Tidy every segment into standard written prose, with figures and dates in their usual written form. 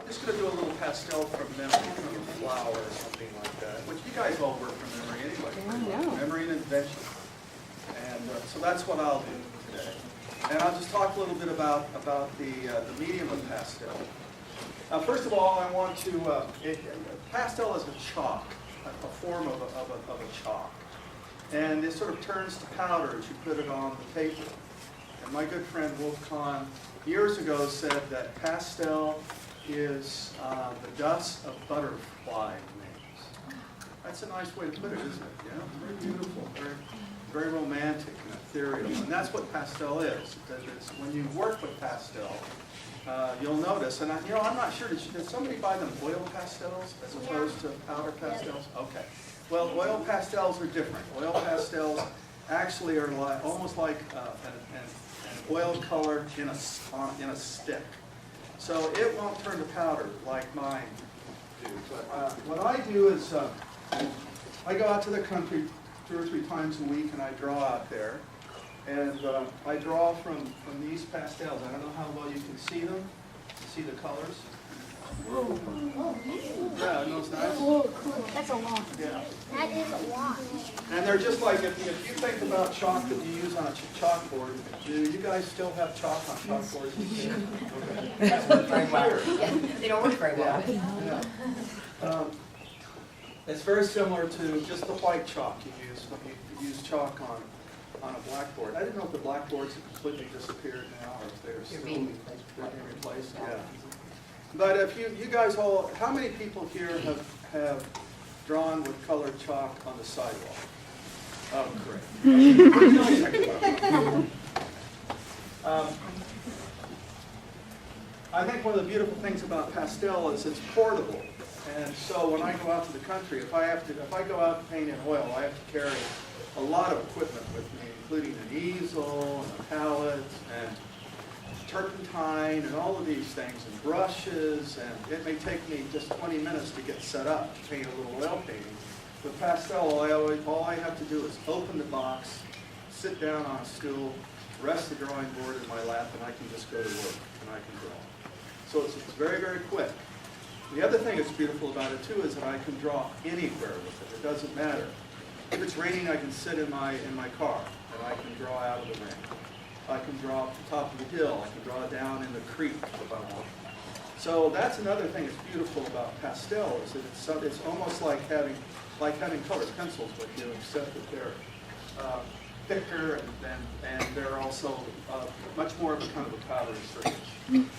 just going to do a little pastel from memory, from a flower or something like that, which you guys all work from memory anyway. Memory and invention. And so that's what I'll do today. And I'll just talk a little bit about the medium of pastel. First of all, I want to, pastel is a chalk, a form of a chalk. And it sort of turns to powder as you put it on the paper. And my good friend Wolf Kahn years ago said that pastel is the dust of butterfly wings. That's a nice way to put it, isn't it? Yeah, very beautiful, very romantic and ethereal. And that's what pastel is. It's, when you work with pastel, you'll notice, and I'm not sure, did somebody buy them oil pastels as opposed to powder pastels? Okay. Well, oil pastels are different. Oil pastels actually are like, almost like an oil color in a stick. So it won't turn to powder like mine do. But what I do is I go out to the country 2 or 3 times a week and I draw out there. And I draw from these pastels. I don't know how well you can see them. See the colors? Whoa. Yeah, isn't those nice? Whoa, cool. That's a lot. Yeah. That is a lot. And they're just like, if you think about chalk that you use on a chalkboard, do you guys still have chalk on chalkboards? Okay. That's work very well. Yeah, they don't work very well. Yeah. It's very similar to just the white chalk you use when you use chalk on a blackboard. I didn't know if the blackboards have completely disappeared now or if they're still being replaced. Yeah. But if you guys all, how many people here have drawn with colored chalk on the sidewalk? Oh, great. I think one of the beautiful things about pastel is it's portable. And so when I go out to the country, if I go out to paint in oil, I have to carry a lot of equipment with me, including an easel and a palette and turpentine and all of these things, and brushes, and it may take me just 20 minutes to get set up to paint a little oil painting. With pastel, all I have to do is open the box, sit down on a stool, rest the drawing board in my lap, and I can just go to work, and I can draw. So it's very, very quick. The other thing that's beautiful about it, too, is that I can draw anywhere with it. It doesn't matter. If it's raining, I can sit in my car, and I can draw out of the rain. I can draw up the top of the hill. I can draw down in the creek if I want. So that's another thing that's beautiful about pastel, is that it's almost like having colored pencils with you, except that they're thicker and they're also much more of a kind of a powdery surface.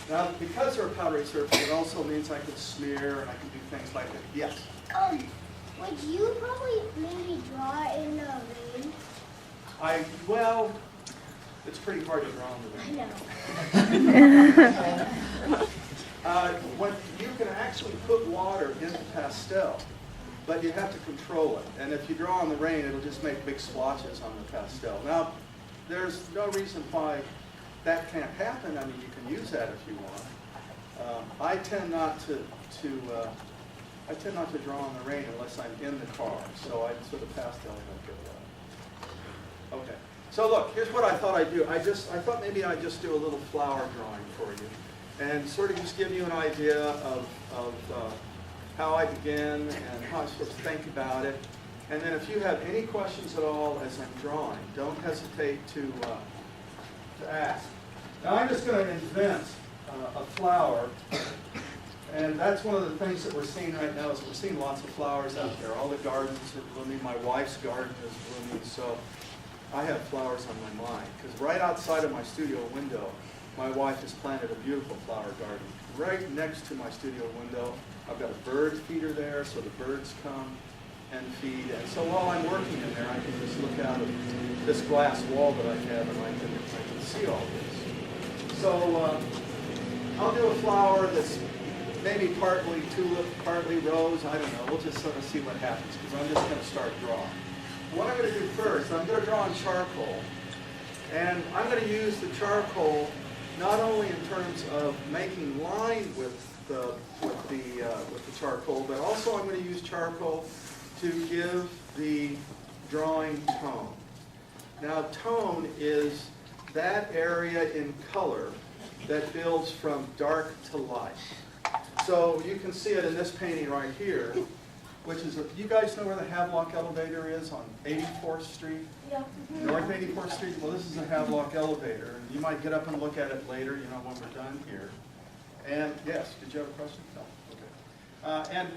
Now, because they're a powdery surface, it also means I can smear and I can do things like that. Yes? Would you probably maybe draw in the rain? Well, it's pretty hard to draw in the rain. I know. When you can actually put water into pastel, but you have to control it. And if you draw in the rain, it'll just make big splotches on the pastel. Now, there's no reason why that can't happen. I mean, you can use that if you want. I tend not to draw in the rain unless I'm in the car. So I sort of pastel I don't get wet. Okay. So look, here's what I thought I'd do. I thought maybe I'd just do a little flower drawing for you, and sort of just give you an idea of how I begin and how I sort of think about it. And then if you have any questions at all as I'm drawing, don't hesitate to ask. Now I'm just going to invent a flower, and that's one of the things that we're seeing right now is we're seeing lots of flowers out there. All the gardens are blooming. My wife's garden is blooming, so I have flowers on my mind. Because right outside of my studio window, my wife has planted a beautiful flower garden. Right next to my studio window, I've got a bird feeder there, so the birds come and feed. And so while I'm working in there, I can just look out of this glass wall that I have, and I can see all this. So I'll do a flower that's maybe partly tulip, partly rose. I don't know. We'll just sort of see what happens, because I'm just going to start drawing. What I'm going to do first, I'm going to draw on charcoal. And I'm going to use the charcoal not only in terms of making line with the charcoal, but also I'm going to use charcoal to give the drawing tone. Now, tone is that area in color that builds from dark to light. So you can see it in this painting right here, which is, you guys know where the Havelock elevator is on 84th Street? Yeah. North 84th Street? Well, this is a Havelock elevator. And you might get up and look at it later, you know, when we're done here. And yes, did you have a question? No. Okay. And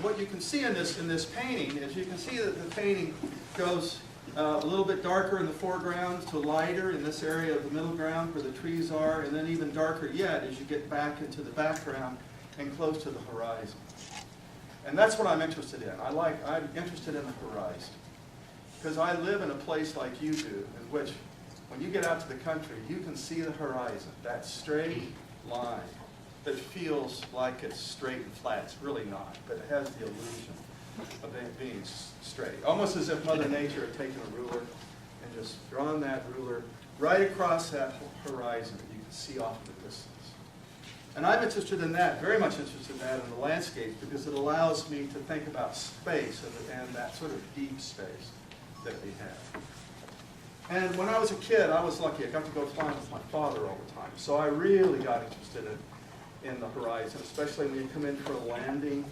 what you can see in this painting is you can see that the painting goes a little bit darker in the foreground to lighter in this area of the middle ground where the trees are, and then even darker yet as you get back into the background and close to the horizon. And that's what I'm interested in. I'm interested in the horizon. Because I live in a place like you do, in which when you get out to the country, you can see the horizon, that straight line that feels like it's straight and flat. It's really not, but it has the illusion of it being straight. Almost as if Mother Nature had taken a ruler and just drawn that ruler right across that horizon that you can see off in the distance. And I'm interested in that, very much interested in that in the landscape, because it allows me to think about space and that sort of deep space that we have. And when I was a kid, I was lucky. I got to go flying with my father all the time. So I really got interested in the horizon, especially when you come in for a landing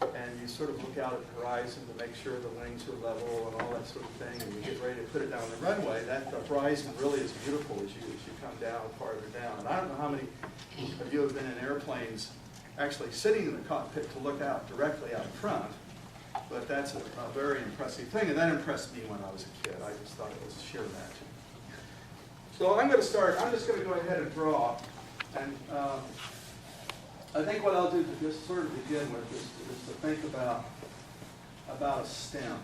and you sort of look out at the horizon to make sure the wings are level and all that sort of thing, and you get ready to put it down the runway. That the horizon really is beautiful as you come down farther down. And I don't know how many of you have been in airplanes actually sitting in the cockpit to look out directly out front, but that's a very impressive thing, and that impressed me when I was a kid. I just thought it was sheer magic. So I'm just going to go ahead and draw, and I think what I'll do to just sort of begin with is to think about a stem.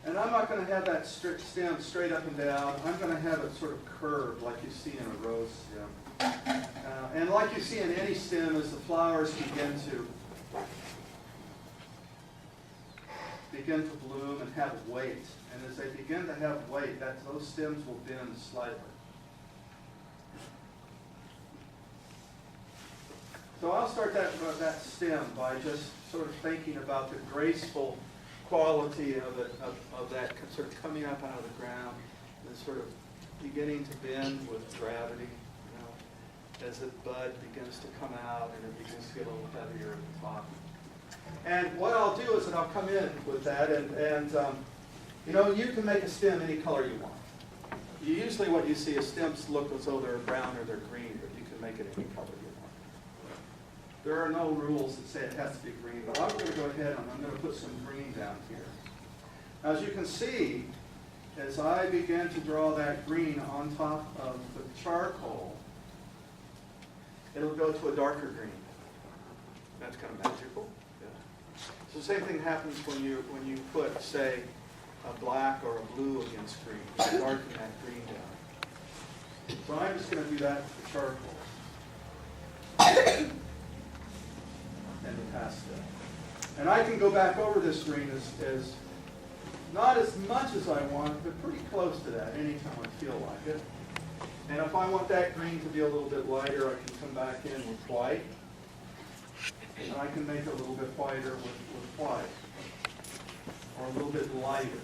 And I'm not going to have that stem straight up and down. I'm going to have it sort of curved like you see in a rose stem. And like you see in any stem, as the flowers begin to bloom and have weight. And as they begin to have weight, those stems will bend slightly. So I'll start that stem by just sort of thinking about the graceful quality of that sort of coming up out of the ground and sort of beginning to bend with gravity, you know, as the bud begins to come out and it begins to get a little heavier at the top. And what I'll do is that I'll come in with that, and you know, you can make a stem any color you want. Usually what you see is stems look as though they're brown or they're green, but you can make it any color you want. There are no rules that say it has to be green, but I'm going to go ahead and I'm going to put some green down here. Now, as you can see, as I begin to draw that green on top of the charcoal, it'll go to a darker green. That's kind of magical. Yeah. So the same thing happens when you put, say, a black or a blue against green. You darken that green down. So I'm just going to do that with the charcoal and the pastel. And I can go back over this green as not as much as I want, but pretty close to that anytime I feel like it. And if I want that green to be a little bit lighter, I can come back in with white. And I can make it a little bit whiter with white. Or a little bit lighter.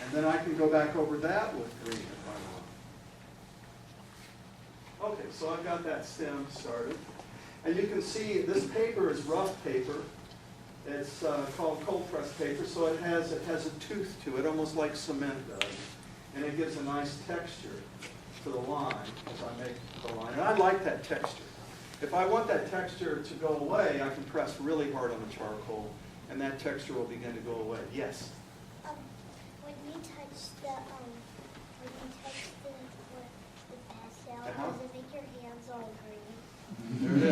And then I can go back over that with green if I want. Okay, so I've got that stem started. And you can see this paper is rough paper. It's called cold pressed paper, so it has a tooth to it, almost like cement does. And it gives a nice texture to the line as I make the line. And I like that texture. If I want that texture to go away, I can press really hard on the charcoal, and that texture will begin to go away. Yes? When you touch the pastel, does it make your hands all green? There it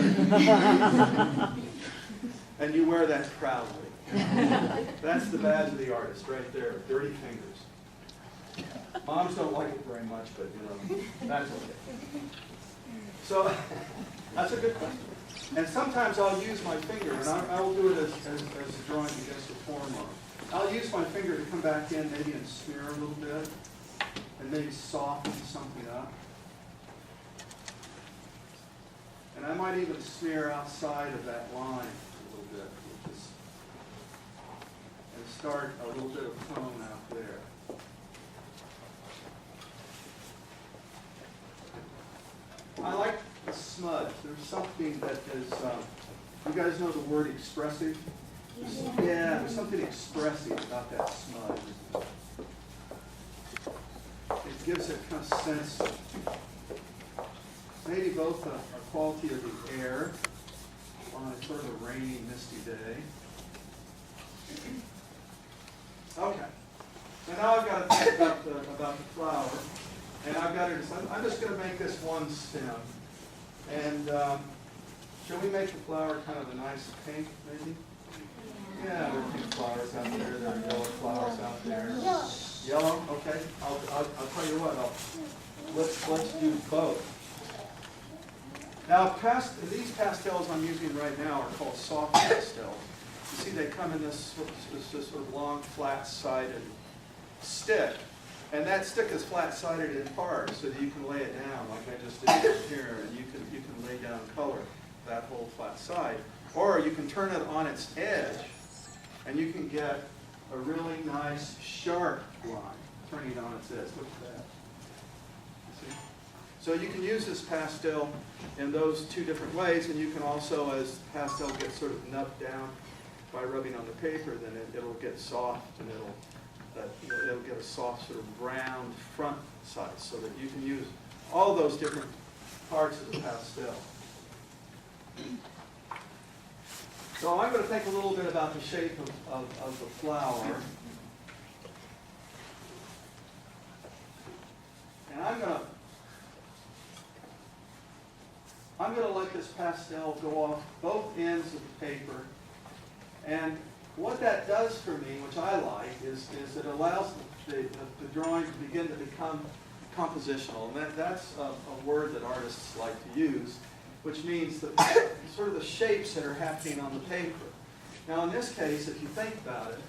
is. And you wear that proudly. That's the badge of the artist right there, dirty fingers. Moms don't like it very much, but you know, that's okay. So that's a good question. And sometimes I'll use my finger, and I'll do it as the drawing begins to form on. I'll use my finger to come back in maybe and smear a little bit, and maybe soften something up. And I might even smear outside of that line a little bit, which is, and start a little bit of tone out there. I like the smudge. There's something that is, you guys know the word expressive? Yeah, there's something expressive about that smudge. It gives it kind of sense, maybe both a quality of the air on a sort of a rainy, misty day. Okay, so now I've got to think about the flower, and I've got to. I'm just going to make this one stem, and shall we make the flower kind of a nice pink, maybe? Yeah, there are pink flowers out there. There are yellow flowers out there. Yellow, okay. I'll tell you what. Let's do both. Now, these pastels I'm using right now are called soft pastels. You see, they come in this sort of long, flat-sided stick, and that stick is flat-sided in part, so that you can lay it down like I just did here, and you can lay down color that whole flat side, or you can turn it on its edge, and you can get a really nice sharp line turning it on its edge. Look at that. See? So you can use this pastel in those two different ways, and you can also, as pastel gets sort of nubbed down by rubbing on the paper, then it'll get soft, and it'll get a soft sort of round front side, so that you can use all those different parts of the pastel. So I'm going to think a little bit about the shape of the flower. And I'm going to let this pastel go off both ends of the paper. And what that does for me, which I like, is it allows the drawing to begin to become compositional. And that's a word that artists like to use, which means that sort of the shapes that are happening on the paper. Now in this case, if you think about it,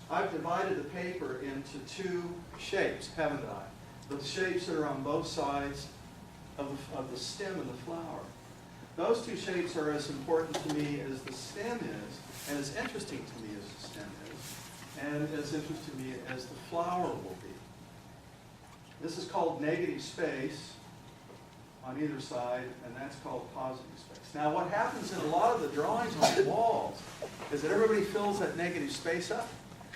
I've divided the paper into two shapes, haven't I? The shapes that are on both sides of the stem of the flower. Those two shapes are as important to me as the stem is, and as interesting to me as the stem is, and as interesting to me as the flower will be. This is called negative space on either side, and that's called positive space. Now what happens in a lot of the drawings on the walls is that everybody fills that negative space up,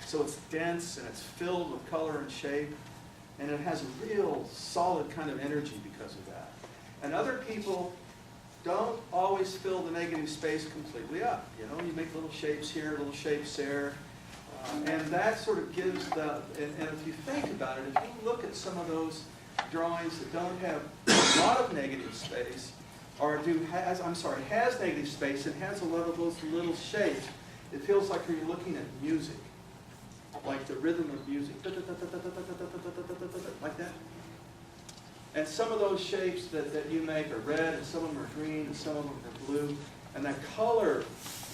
so it's dense and it's filled with color and shape, and it has a real solid kind of energy because of that. And other people don't always fill the negative space completely up. You know, you make little shapes here, little shapes there, and that sort of gives and if you think about it, if you look at some of those drawings that don't have a lot of negative space, or has negative space and has a lot of those little shapes, it feels like you're looking at music, like the rhythm of music, like that. And some of those shapes that you make are red, and some of them are green, and some of them are blue, and that color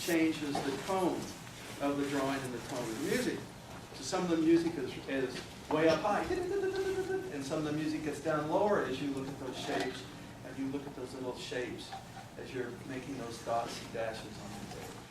changes the tone of the drawing and the tone of the music. So some of the music is way up high, and some of the music gets down lower as you look at those shapes, and you look at those little shapes as you're making those dots and dashes on the paper.